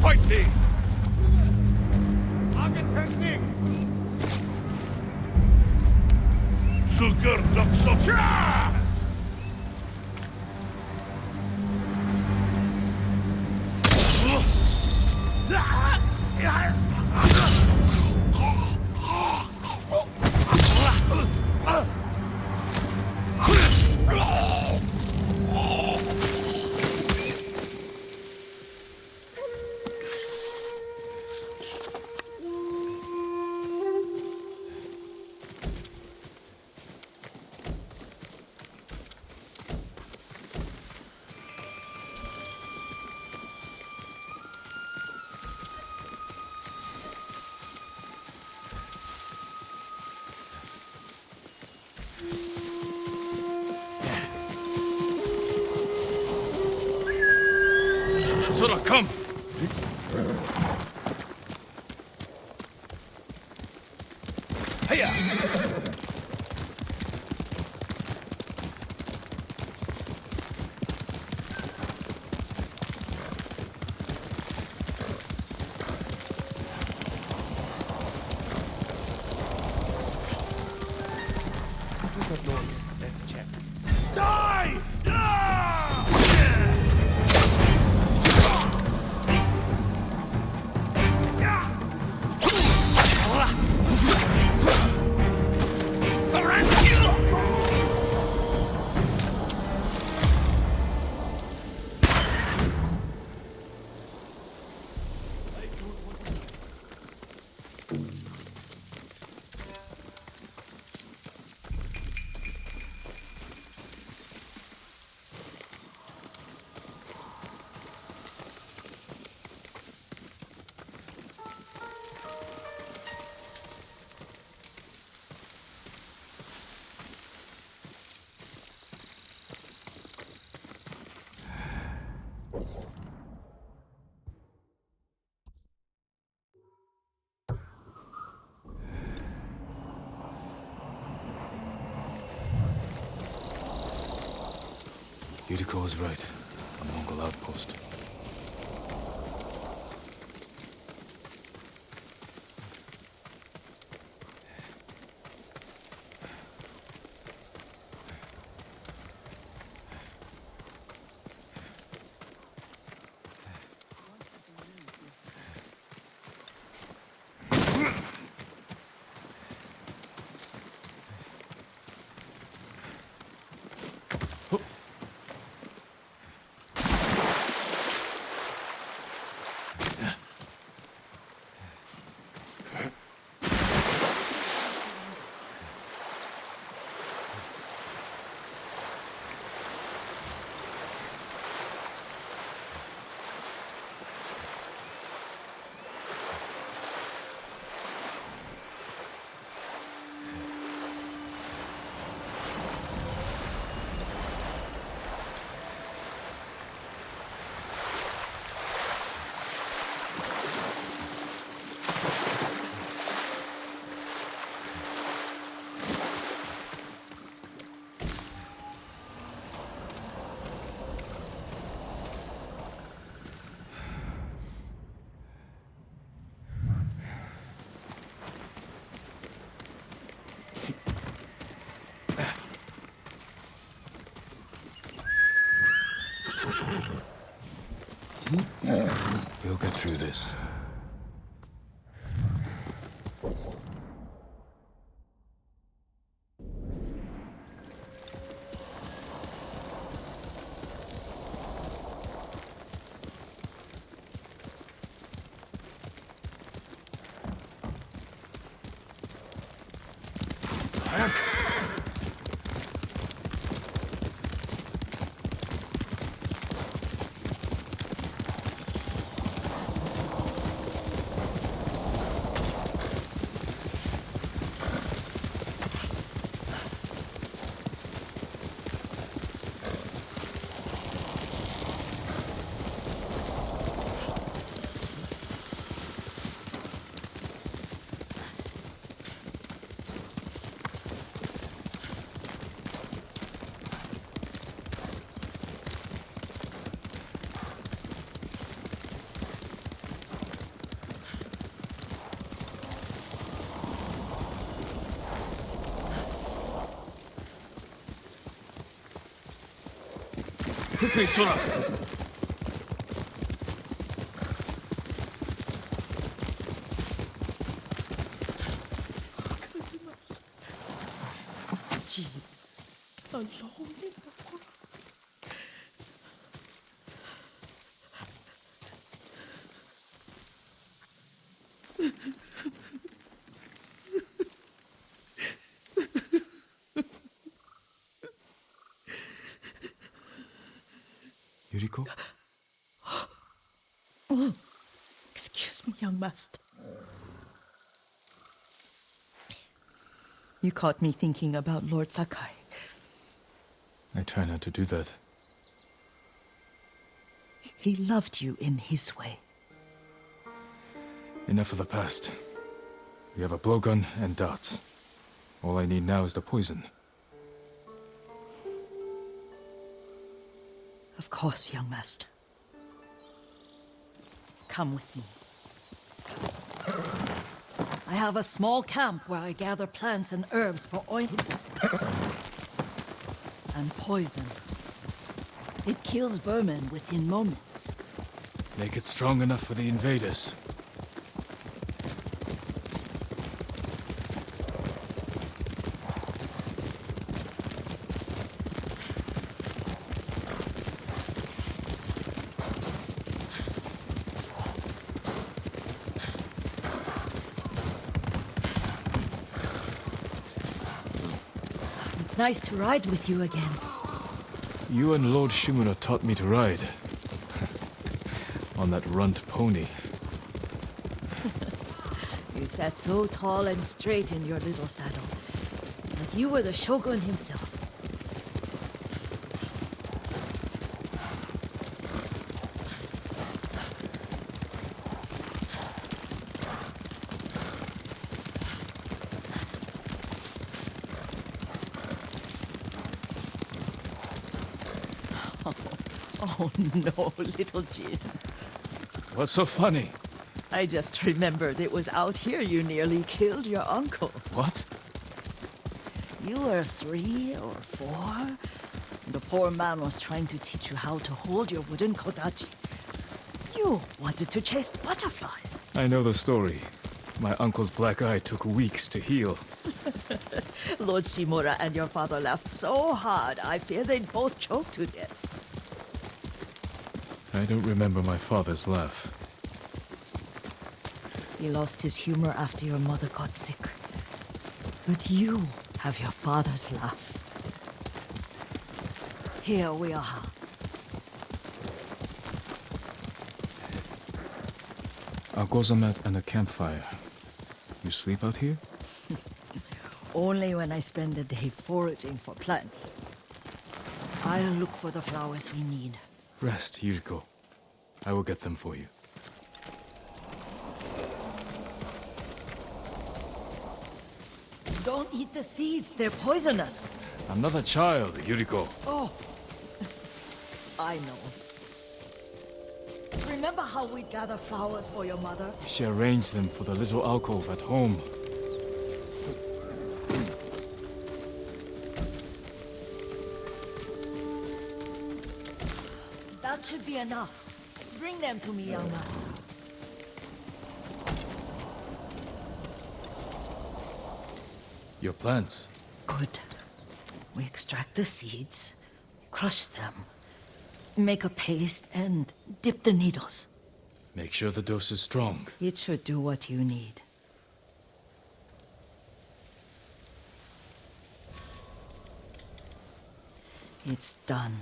Fight me! Agentechnik! Sugar Doxocha! Sora, come! Hiya! What's that noise? Let's check. Die! Yuriko was right. A Mongol outpost. We'll get through this. Quickly, Sora! Christmas. Jean, alone in the world. Yuriko? Excuse me, young master. You caught me thinking about Lord Sakai. I try not to do that. He loved you in his way. Enough of the past. We have a blowgun and darts. All I need now is the poison. Of course, young master. Come with me. I have a small camp where I gather plants and herbs for ointments. And poison. It kills vermin within moments. Make it strong enough for the invaders. It's nice to ride with you again. You and Lord Shimura taught me to ride. On that runt pony. You sat so tall and straight in your little saddle. Like you were the shogun himself. Oh no, little Jin. What's so funny? I just remembered it was out here you nearly killed your uncle. What? You were 3 or 4. The poor man was trying to teach you how to hold your wooden kodachi. You wanted to chase butterflies. I know the story. My uncle's black eye took weeks to heal. Lord Shimura and your father laughed so hard, I fear they'd both choke to death. I don't remember my father's laugh. He lost his humor after your mother got sick. But you have your father's laugh. Here we are. A gozamat and a campfire. You sleep out here? Only when I spend the day foraging for plants. I'll look for the flowers we need. Rest, Yuriko. I will get them for you. Don't eat the seeds, they're poisonous. I'm not a child, Yuriko. Oh, I know. Remember how we'd gather flowers for your mother? She arranged them for the little alcove at home. That should be enough. Bring them to me, young master. Your plants. Good. We extract the seeds, crush them, make a paste, and dip the needles. Make sure the dose is strong. It should do what you need. It's done.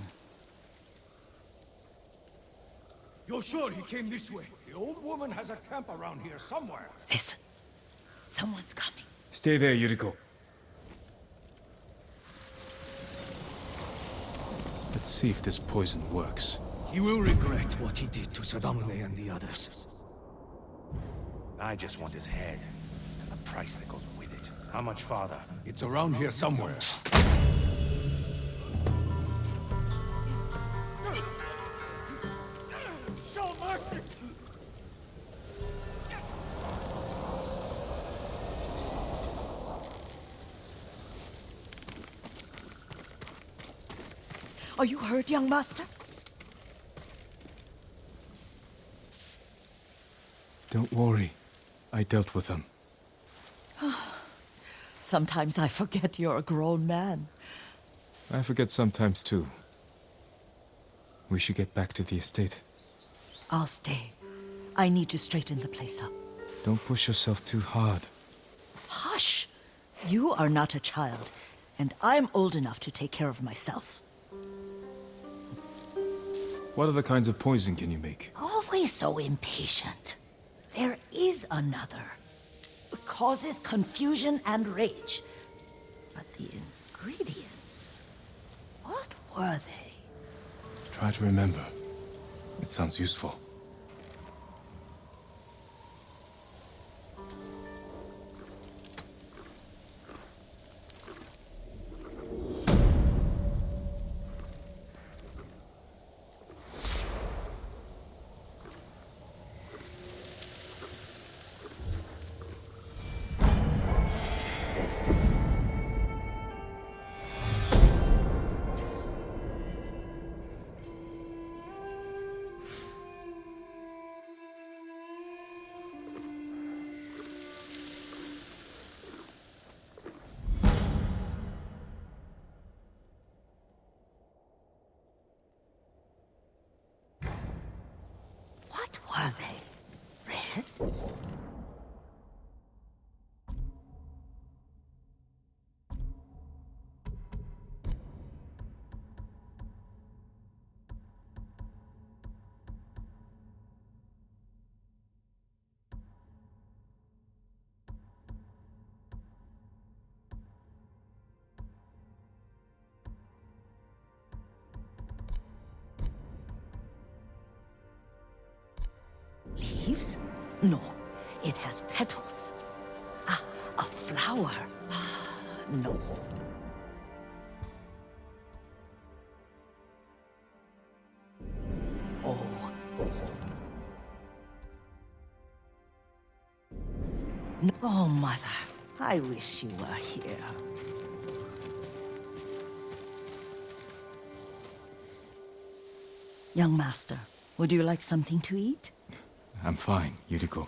You're sure he came this way? The old woman has a camp around here somewhere. Listen. Someone's coming. Stay there, Yuriko. Let's see if this poison works. He will regret what he did to Sadamune and the others. I just want his head, and the price that goes with it. How much, Father? It's around here somewhere. Show mercy! Are you hurt, young master? Don't worry. I dealt with them. Sometimes I forget you're a grown man. I forget sometimes too. We should get back to the estate. I'll stay. I need to straighten the place up. Don't push yourself too hard. Hush! You are not a child, and I'm old enough to take care of myself. What other kinds of poison can you make? Always so impatient. There is another. It causes confusion and rage. But the ingredients... what were they? Try to remember. It sounds useful. What were they? Red? Leaves? No, it has petals. Ah, a flower. Ah, no. Oh. No, oh, Mother. I wish you were here. Young master, would you like something to eat? I'm fine, Yuriko.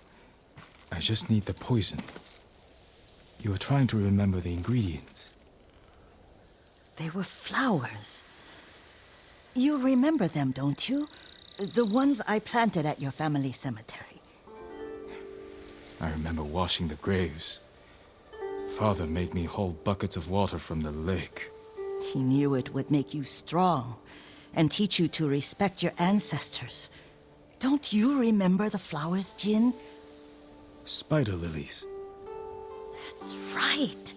I just need the poison. You were trying to remember the ingredients. They were flowers. You remember them, don't you? The ones I planted at your family cemetery. I remember washing the graves. Father made me hold buckets of water from the lake. He knew it would make you strong and teach you to respect your ancestors. Don't you remember the flowers, Jin? Spider lilies. That's right.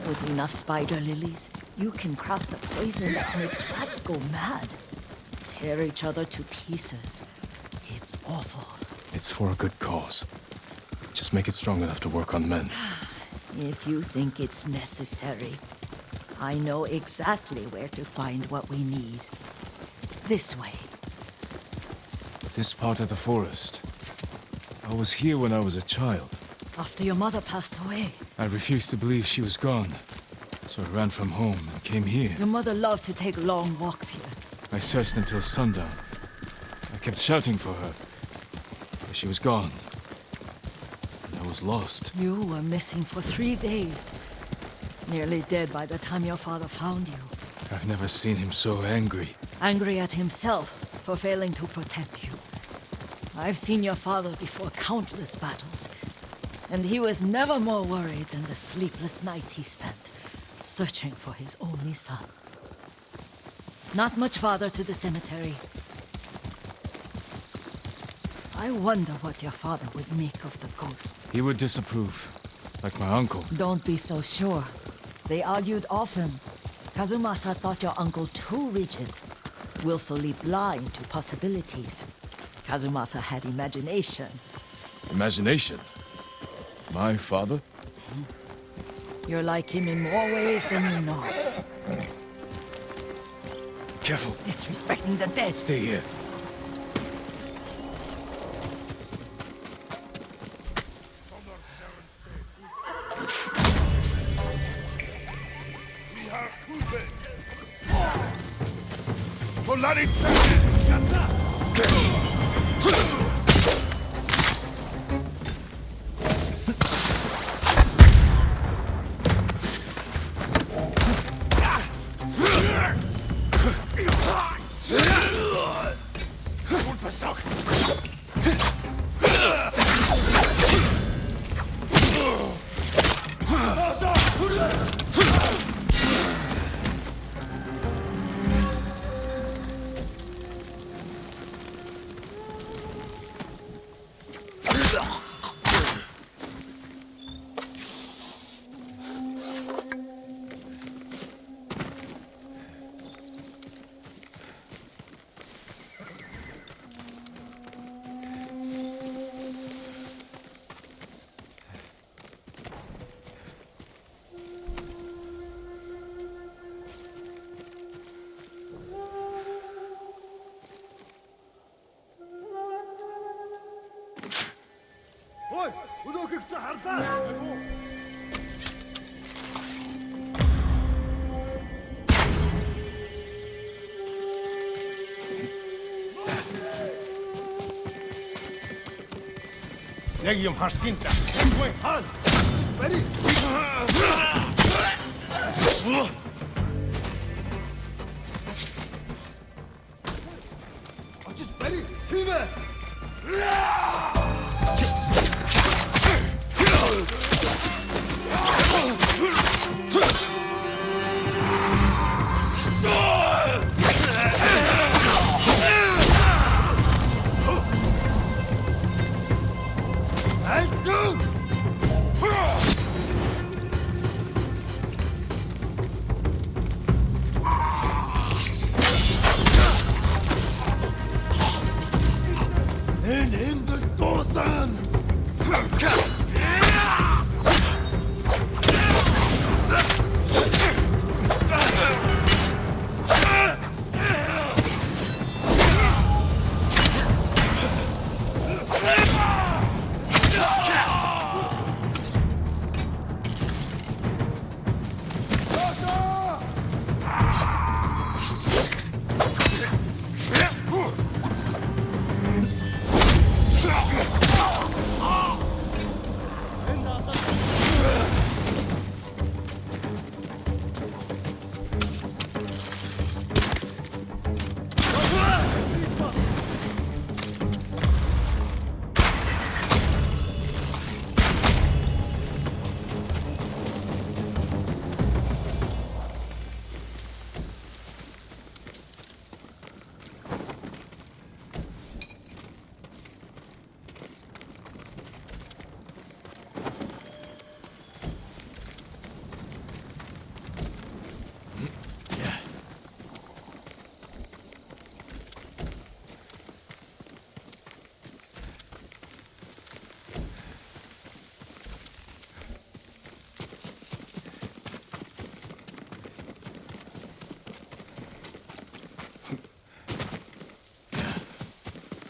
With enough spider lilies, you can craft a poison that makes rats go mad. Tear each other to pieces. It's awful. It's for a good cause. Just make it strong enough to work on men. If you think it's necessary, I know exactly where to find what we need. This way. This part of the forest. I was here when I was a child. After your mother passed away. I refused to believe she was gone. So I ran from home and came here. Your mother loved to take long walks here. I searched until sundown. I kept shouting for her. But she was gone. And I was lost. You were missing for 3 days. Nearly dead by the time your father found you. I've never seen him so angry. Angry at himself for failing to protect you. I've seen your father before countless battles. And he was never more worried than the sleepless nights he spent searching for his only son. Not much farther to the cemetery. I wonder what your father would make of the ghost. He would disapprove, like my uncle. Don't be so sure. They argued often. Kazumasa thought your uncle too rigid, willfully blind to possibilities. Kazumasa had imagination. Imagination? My father? You're like him in more ways than you know. Careful. Disrespecting the dead. Stay here. Legium Harsinta. Wait, Han! Ready? Just ready? Tina! And in the Dosan!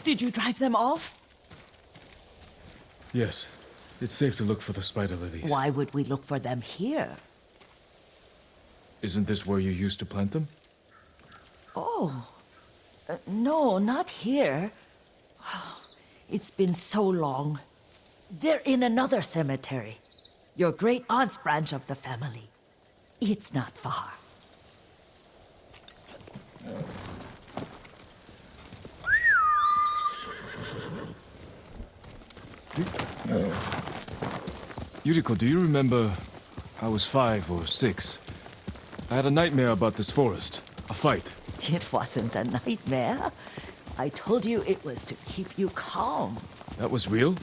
Did you drive them off? Yes. It's safe to look for the spider lilies. Why would we look for them here? Isn't this where you used to plant them? Oh. No, not here. It's been so long. They're in another cemetery. Your great aunt's branch of the family. It's not far. Yuriko, do you remember? I was 5 or 6. I had a nightmare about this forest. A fight. It wasn't a nightmare. I told you it was to keep you calm. That was real?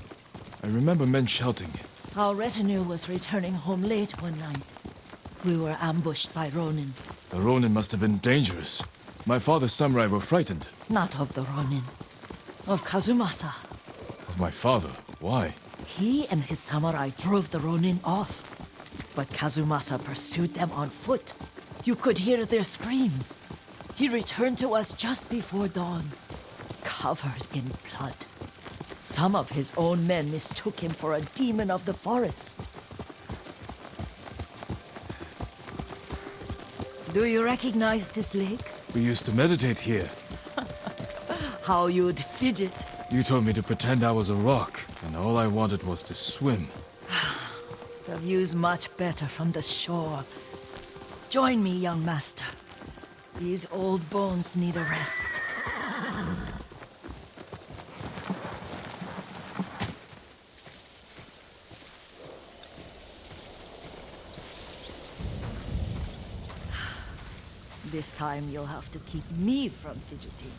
I remember men shouting. Our retinue was returning home late one night. We were ambushed by Ronin. The Ronin must have been dangerous. My father's samurai were frightened. Not of the Ronin. Of Kazumasa. Of my father? Why? He and his samurai drove the Ronin off. But Kazumasa pursued them on foot. You could hear their screams. He returned to us just before dawn, covered in blood. Some of his own men mistook him for a demon of the forest. Do you recognize this lake? We used to meditate here. how you'd fidget. You told me to pretend I was a rock, and all I wanted was to swim. The view's much better from the shore. Join me, young master. These old bones need a rest. This time you'll have to keep me from fidgeting.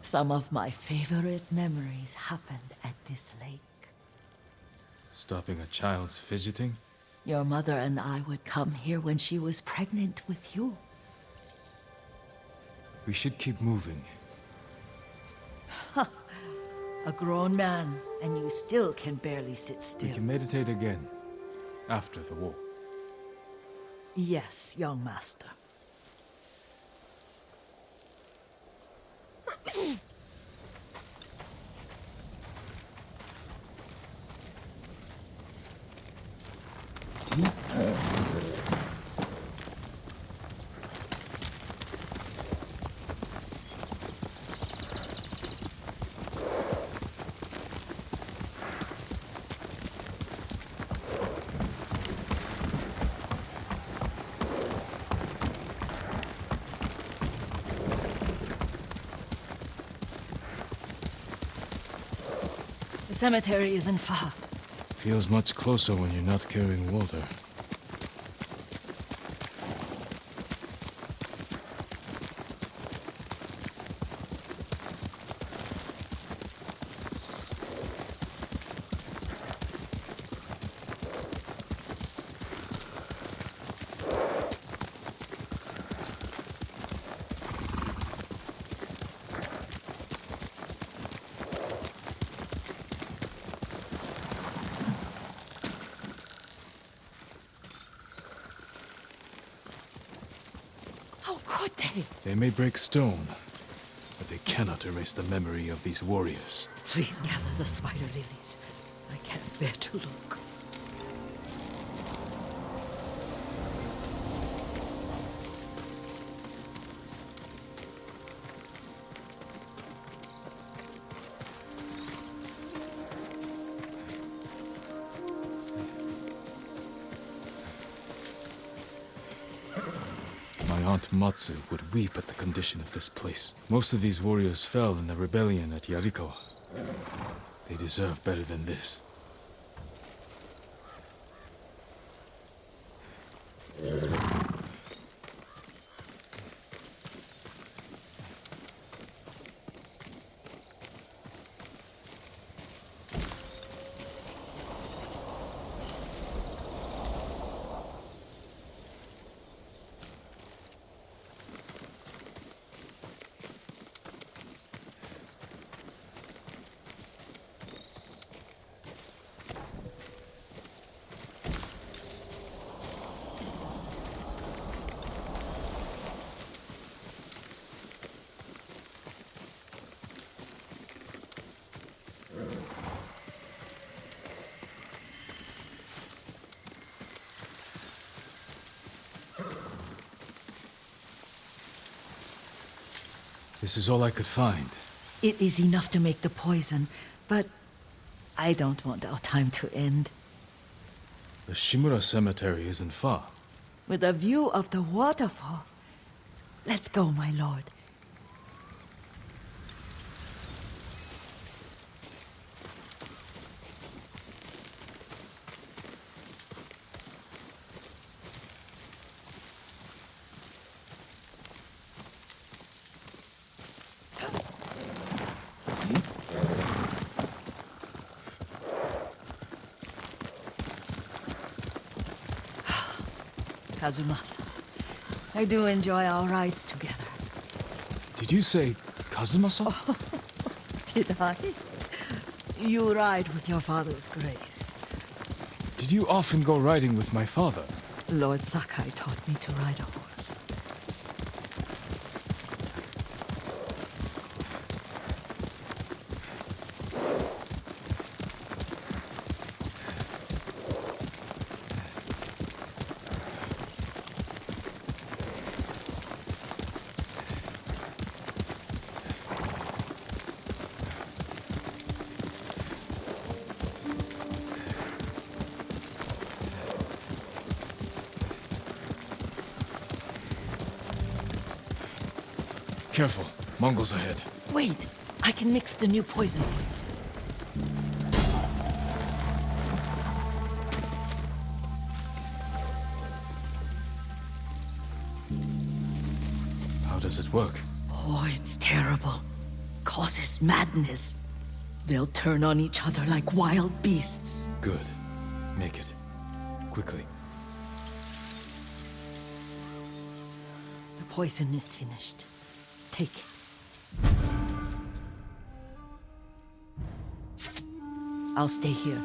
Some of my favorite memories happened at this lake. Stopping a child's fidgeting? Your mother and I would come here when she was pregnant with you. We should keep moving. A grown man, and you still can barely sit We still. can meditate again, after the war. Yes, young master. The cemetery isn't far. Feels much closer when you're not carrying water. How could they? They may break stone, but they cannot erase the memory of these warriors. Please gather the spider lilies. I can't bear to look. My Aunt Matsu would weep at the condition of this place. Most of these warriors fell in the rebellion at Yarikawa. They deserve better than this. This is all I could find. It is enough to make the poison, but I don't want our time to end. The Shimura Cemetery isn't far. With a view of the waterfall. Let's go, my lord. Kazumasa, I do enjoy our rides together. Did you say Kazumasa? Did I? You ride with your father's grace. Did you often go riding with my father? Lord Sakai taught me to ride a horse. Careful. Mongols ahead. Wait, I can mix the new poison. How does it work? Oh, it's terrible. Causes madness. They'll turn on each other like wild beasts. Good. Make it. Quickly. The poison is finished. Take it. I'll stay here.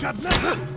Just better.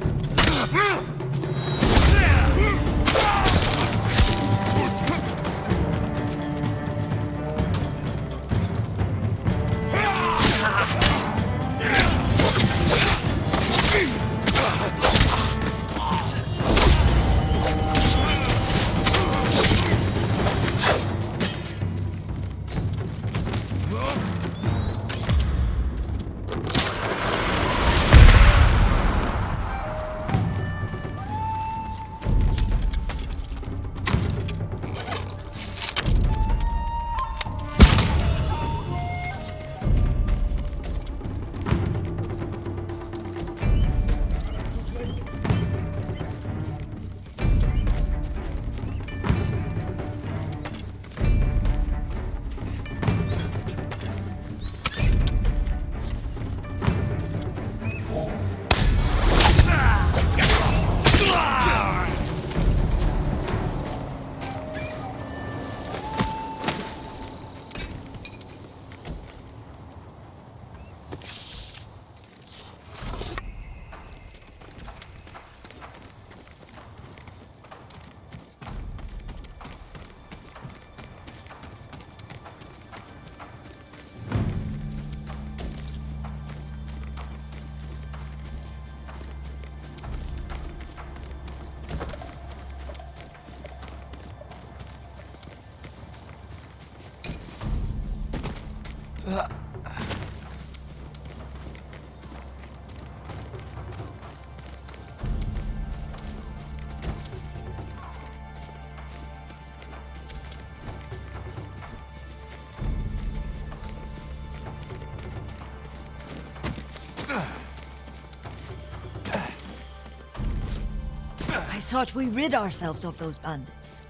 thought we rid ourselves of those bandits.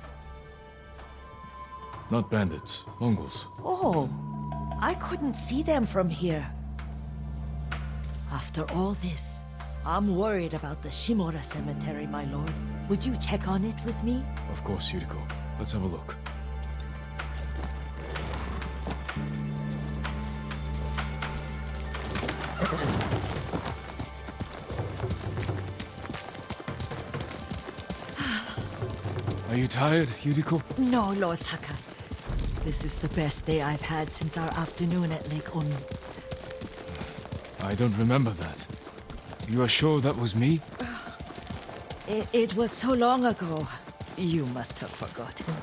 Not bandits, Mongols. Oh, I couldn't see them from here. After all this, I'm worried about the Shimura cemetery, my lord. Would you check on it with me? Of course, Yuriko. Let's have a look. Are you tired, Yuriko? No, Lord Saka. This is the best day I've had since our afternoon at Lake Onu. I don't remember that. You are sure that was me? It was so long ago. You must have forgotten.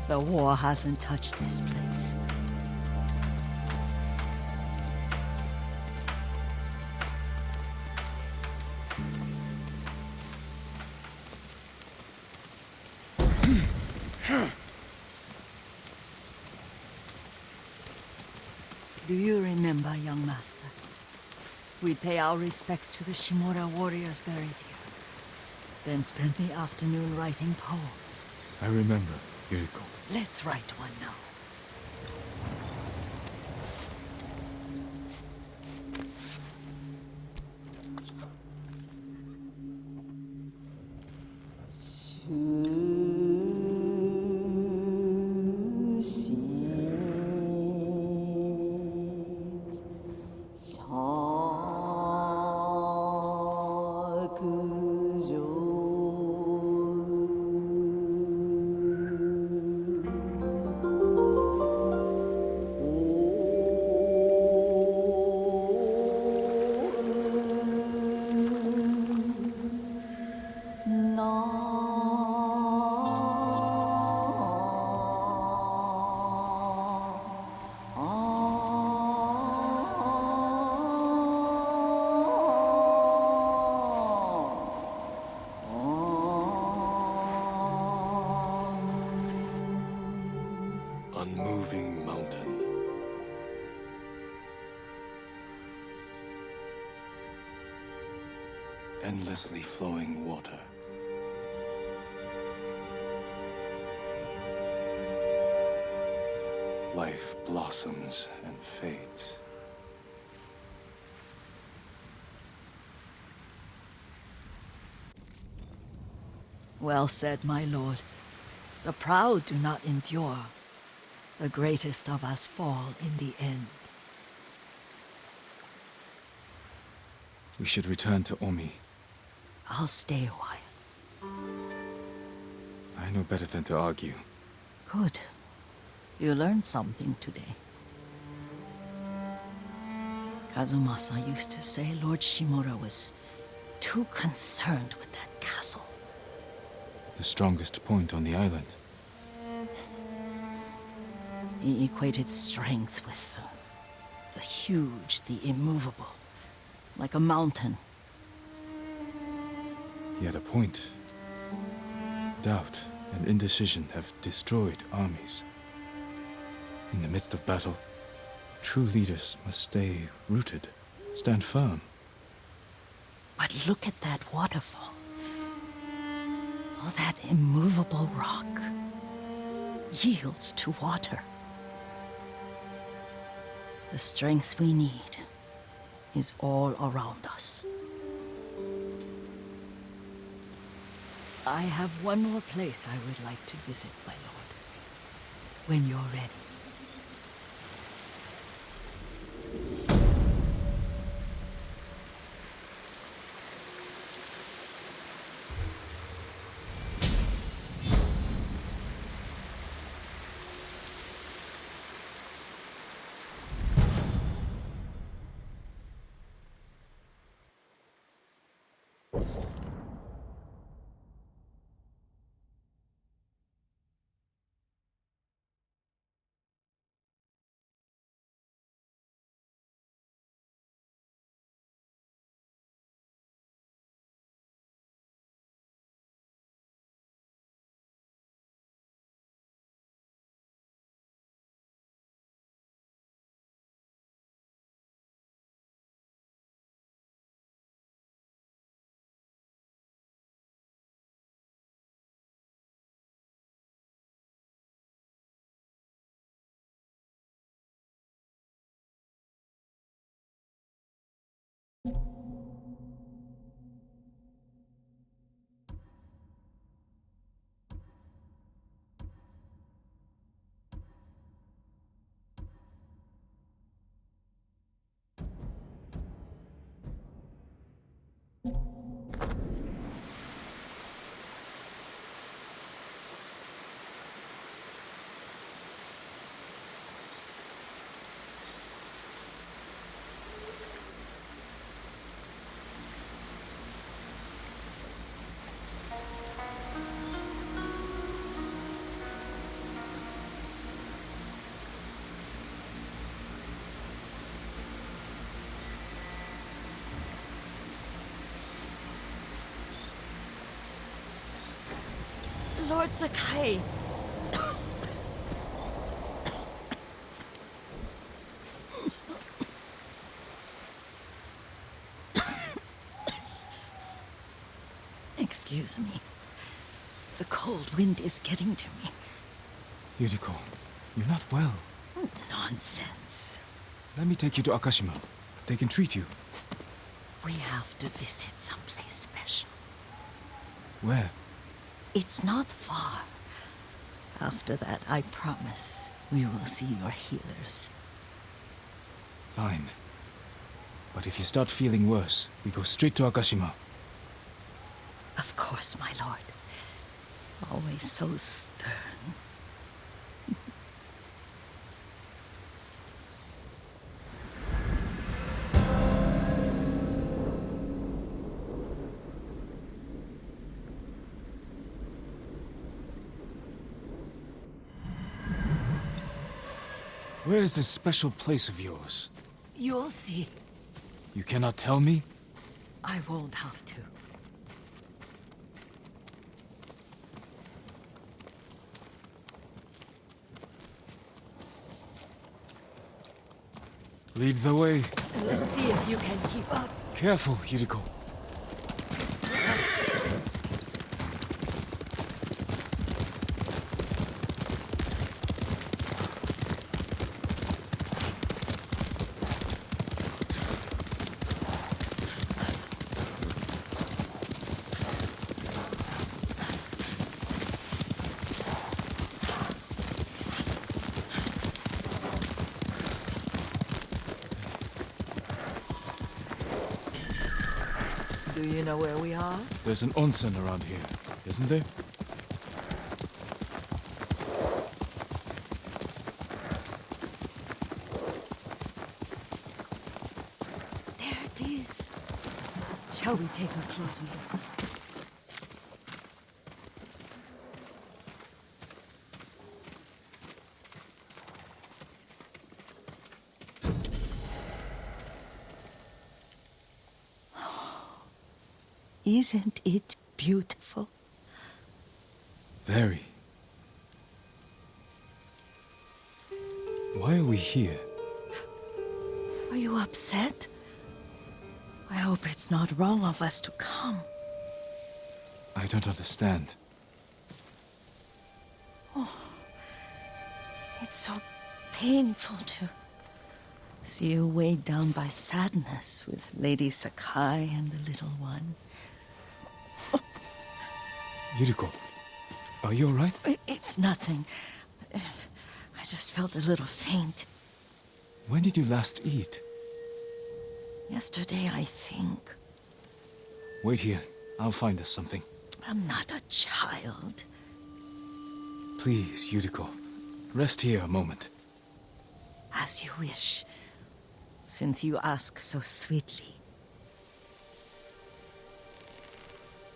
The war hasn't touched this place. Do you remember, young master? We'd pay our respects to the Shimura warriors buried here, then spend the afternoon writing poems. I remember, Yuriko. Let's write one now. Unmoving mountain. Endlessly flowing water. Life blossoms and fades. Well said, my lord. The proud do not endure. The greatest of us fall in the end. We should return to Omi. I'll stay a while. I know better than to argue. Good. You learned something today. Kazumasa used to say Lord Shimura was too concerned with that castle. The strongest point on the island. He equated strength with the huge, the immovable, like a mountain. He had a point. Doubt and indecision have destroyed armies. In the midst of battle, true leaders must stay rooted, stand firm. But look at that waterfall. All that immovable rock yields to water. The strength we need is all around us. I have one more place I would like to visit, my lord. When you're ready. Lord Sakai. Excuse me. The cold wind is getting to me. Yuriko, you're not well. Nonsense. Let me take you to Akashima. They can treat you. We have to visit someplace special. Where? It's not far. After that, I promise, we will see your healers. Fine. But if you start feeling worse, we go straight to Akashima. Of course, my lord. Always so stern. Where is this special place of yours? You'll see. You cannot tell me? I won't have to. Lead the way. Let's see if you can keep up. Careful, Yuriko. Do you know where we are? There's an onsen around here, isn't there? There it is. Shall we take a closer look? Isn't it beautiful? Very. Why are we here? Are you upset? I hope it's not wrong of us to come. I don't understand. It's so painful to see you weighed down by sadness with Lady Sakai and the little one. Yuriko, are you alright? It's nothing. I just felt a little faint. When did you last eat? Yesterday, I think. Wait here. I'll find us something. I'm not a child. Please, Yuriko. Rest here a moment. As you wish, since you ask so sweetly.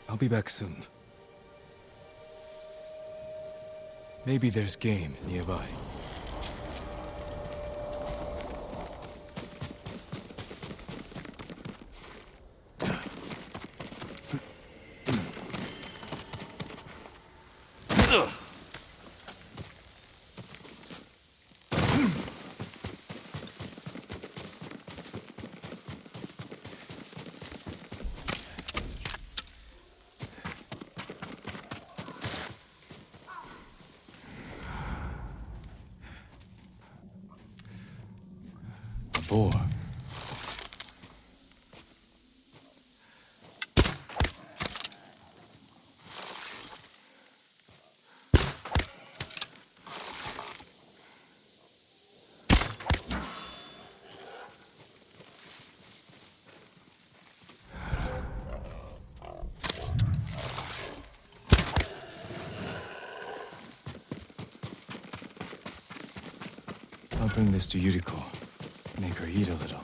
I'll be back soon. Maybe there's game nearby. Boar. I'll bring this to Yuriko. Make her eat a little.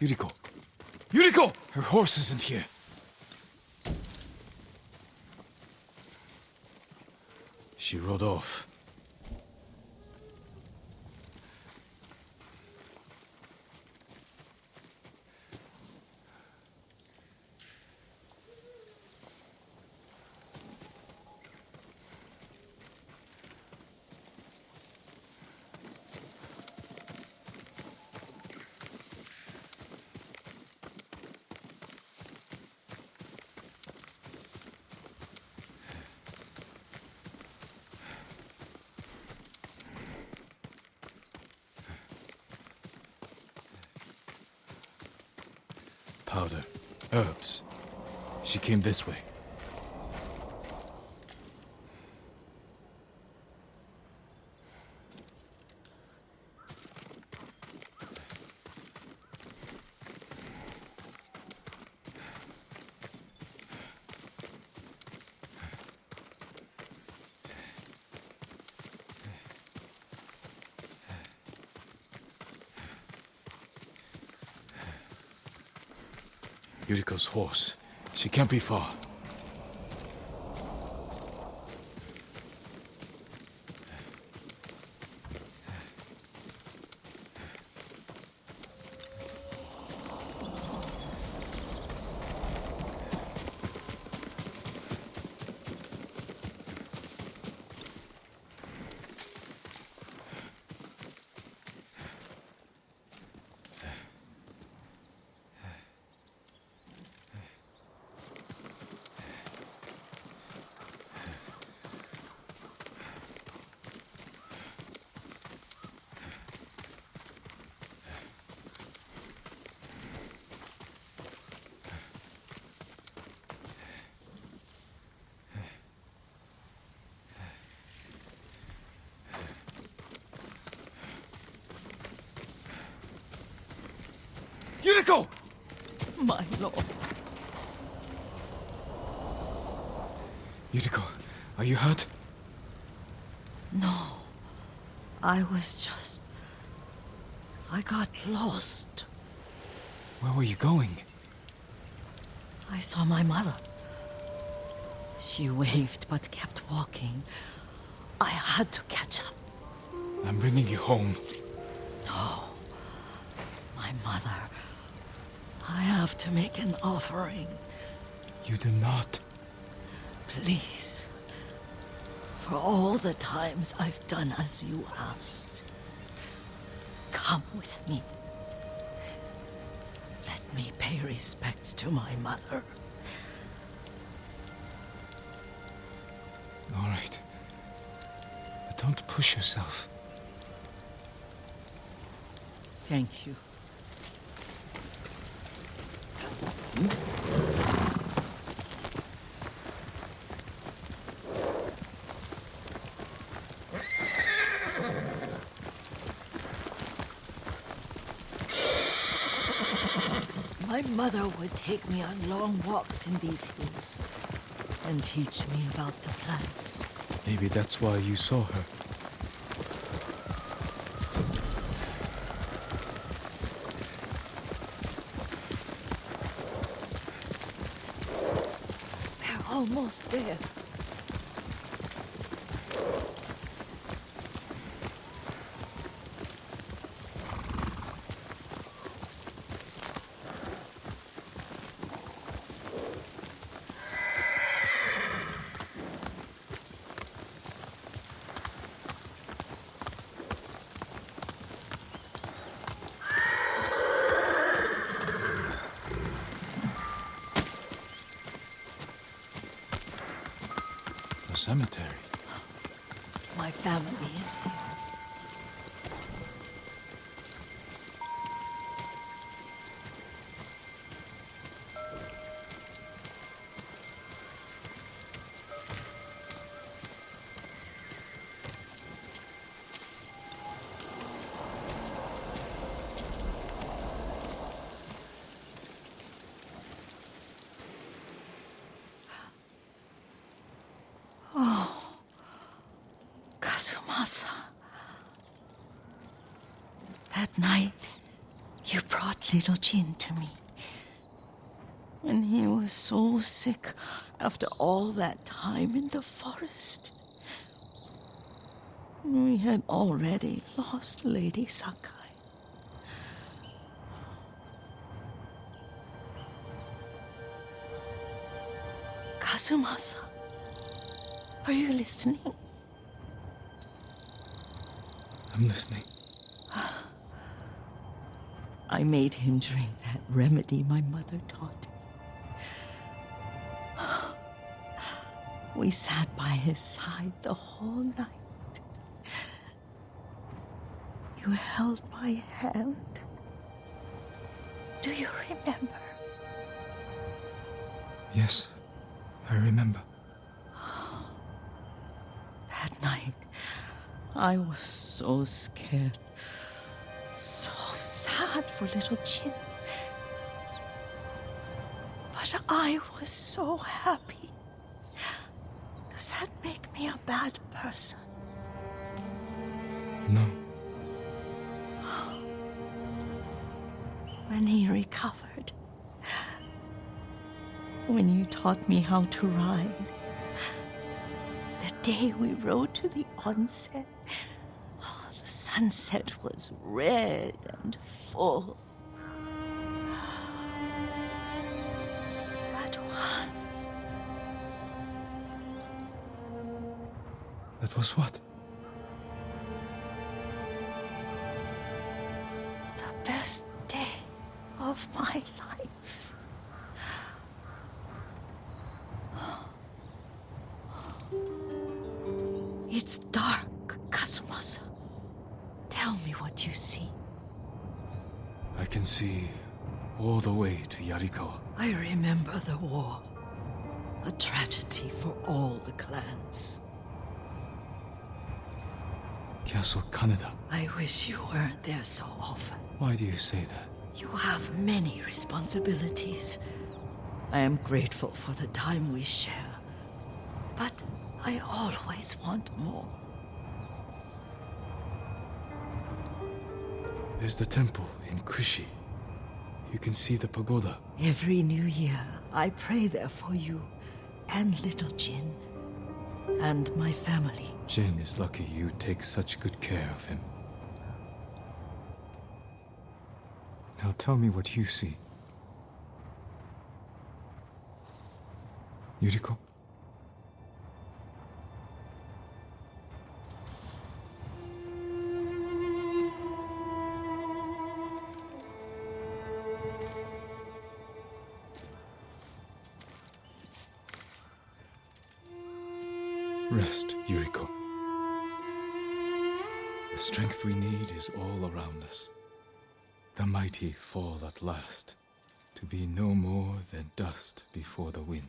Yuriko, Yuriko! her horse isn't here. She rode off. Powder, herbs. She came this way. Yuriko's horse. She can't be far. Yuriko! My lord. Yuriko, are you hurt? No. I got lost. Where were you going? I saw my mother. She waved but kept walking. I had to catch up. I'm bringing you home. No. My mother. I have to make an offering. You do not. Please. For all the times I've done as you asked. Come with me. Let me pay respects to my mother. All right. But don't push yourself. Thank you. My mother would take me on long walks in these hills and teach me about the plants. Maybe that's why you saw her. We're almost there. A cemetery. My family is here. That night, You brought little Jin to me. And he was so sick after all that time in the forest. We had already lost Lady Sakai. Kazumasa, are you listening? I'm listening. I made him drink that remedy my mother taught me. We sat by his side the whole night. You held my hand. Do you remember? Yes, I remember. That night, I was so scared. So sad for little Jin. But I was so happy. Does that make me a bad person? No. When he recovered, when you taught me how to ride, the day we rode to the onsen, oh, the sunset was red and full. That was what? The best day of my life. It's dark, Kazumasa. Tell me what you see. I can see all the way to Yarikawa. I remember the war. A tragedy for all the clans. Castle Kaneda. I wish you weren't there so often. Why do you say that? You have many responsibilities. I am grateful for the time we share. But I always want more. There's the temple in Kushi. You can see the pagoda. Every new year, I pray there for you and little Jin and my family. Jin is lucky you take such good care of him. Now tell me what you see. Yuriko? Rest, Yuriko. The strength we need is all around us. The mighty fall at last, to be no more than dust before the wind.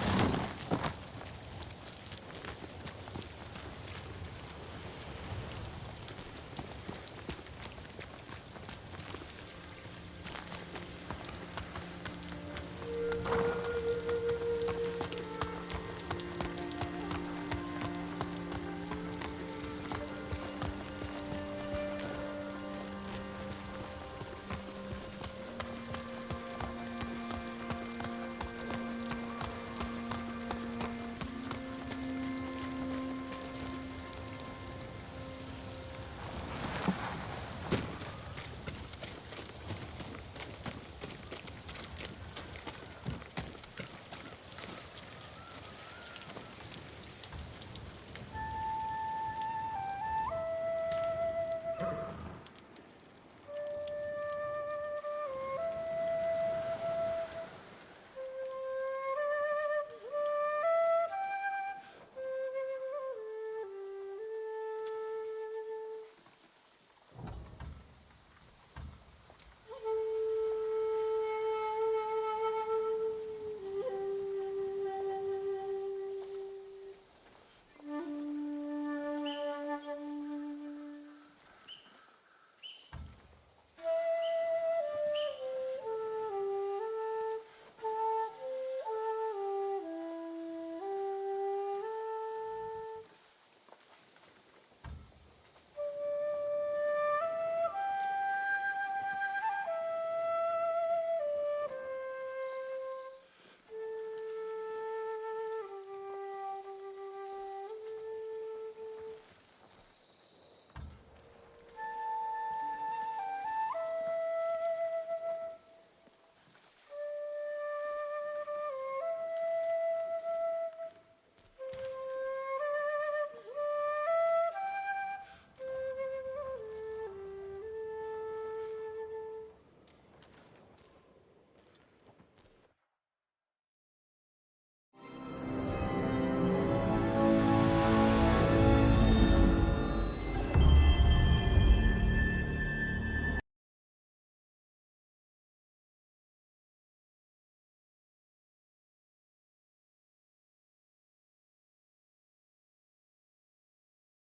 Tsushima.